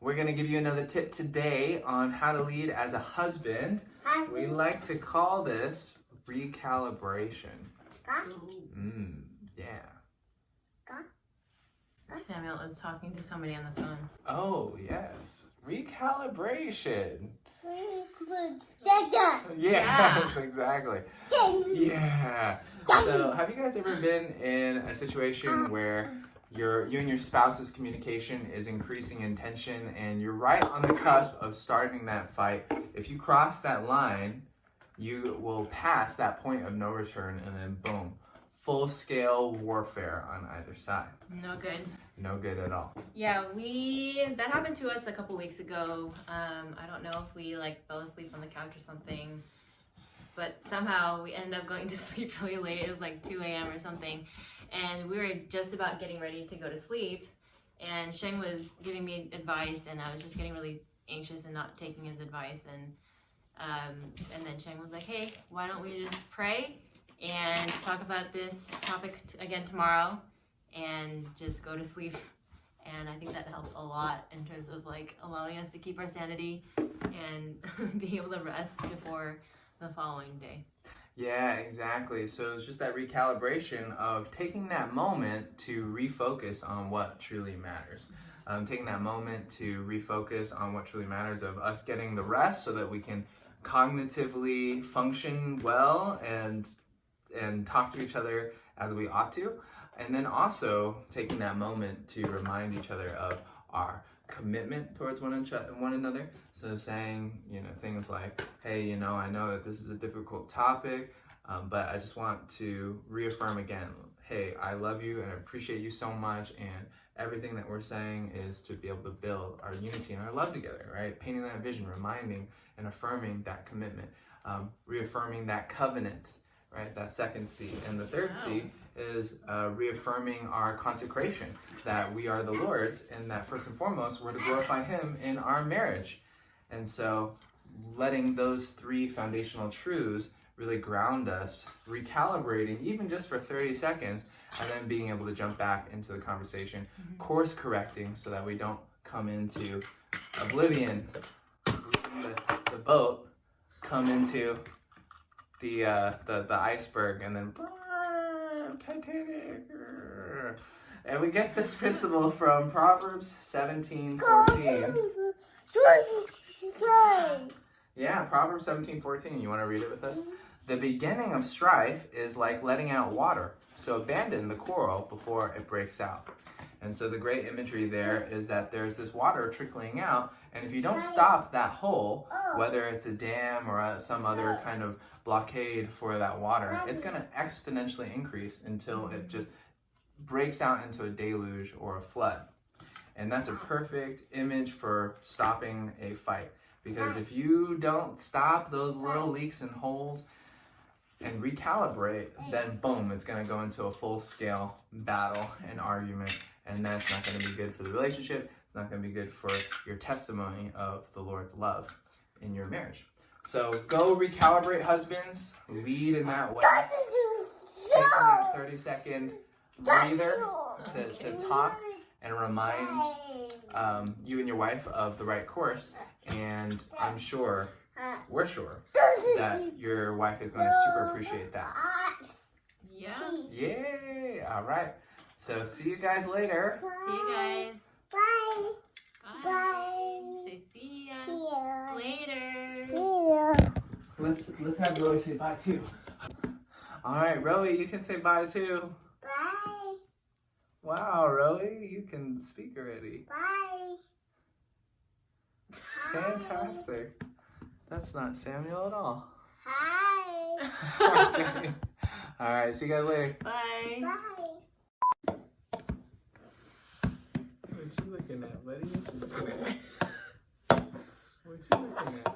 we're going to give you another tip today on how to lead as a husband. We like to call this recalibration. Yeah. Samuel is talking to somebody on the phone. Oh, yes. Recalibration. Yeah. Yes, exactly. Yeah. So, have you guys ever been in a situation where you and your spouse's communication is increasing in tension and you're right on the cusp of starting that fight? If you cross that line, you will pass that point of no return and then boom, full-scale warfare on either side. No good. No good at all. Yeah, that happened to us a couple weeks ago. I don't know if we fell asleep on the couch or something, but somehow we ended up going to sleep really late. It was 2 a.m. or something, and we were just about getting ready to go to sleep, and Sheng was giving me advice, and I was just getting really anxious and not taking his advice, and then Sheng was like, hey, why don't we just pray and talk about this topic again tomorrow and just go to sleep. And I think that helped a lot in terms of allowing us to keep our sanity and being able to rest before the following day. Yeah, exactly. So it's just that recalibration of taking that moment to refocus on what truly matters. Taking that moment to refocus on what truly matters, of us getting the rest so that we can cognitively function well and talk to each other as we ought to. And then also taking that moment to remind each other of our commitment towards one another. So saying, things like, hey, I know that this is a difficult topic, but I just want to reaffirm again, hey, I love you and I appreciate you so much, and everything that we're saying is to be able to build our unity and our love together, right? Painting that vision, reminding and affirming that commitment, reaffirming that covenant, right? That second C. And the third C is reaffirming our consecration, that we are the Lord's, and that first and foremost, we're to glorify Him in our marriage. And so letting those three foundational truths really ground us, recalibrating even just for 30 seconds, and then being able to jump back into the conversation, course correcting so that we don't come into oblivion, leaving the boat, come into the iceberg, and then Titanic. And we get this principle from Proverbs 17:14. Yeah, Proverbs 17:14. You want to read it with us? The beginning of strife is like letting out water, so abandon the quarrel before it breaks out. And so the great imagery there is that there's this water trickling out, and if you don't stop that hole, whether it's a dam or some other kind of blockade for that water, it's going to exponentially increase until it just breaks out into a deluge or a flood. And that's a perfect image for stopping a fight. Because if you don't stop those little leaks and holes and recalibrate, then boom, it's going to go into a full-scale battle and argument. And that's not going to be good for the relationship. It's not going to be good for your testimony of the Lord's love in your marriage. So go recalibrate, husbands. Lead in that way. Take that 30-second breather to talk and remind you and your wife of the right course. And I'm sure, we're sure, that your wife is going to super appreciate that. Yeah. Yay! All right. So see you guys later. See you guys. Bye. Bye. Bye. Say see ya. See ya. Later. See ya. Let's have Rowie say bye too. All right, Rowie, you can say bye too. Bye. Wow, Rowie, you can speak already. Bye. Fantastic. That's not Samuel at all. Hi. Okay. All right, see you guys later. Bye. Bye. What you looking at, buddy? What you looking at?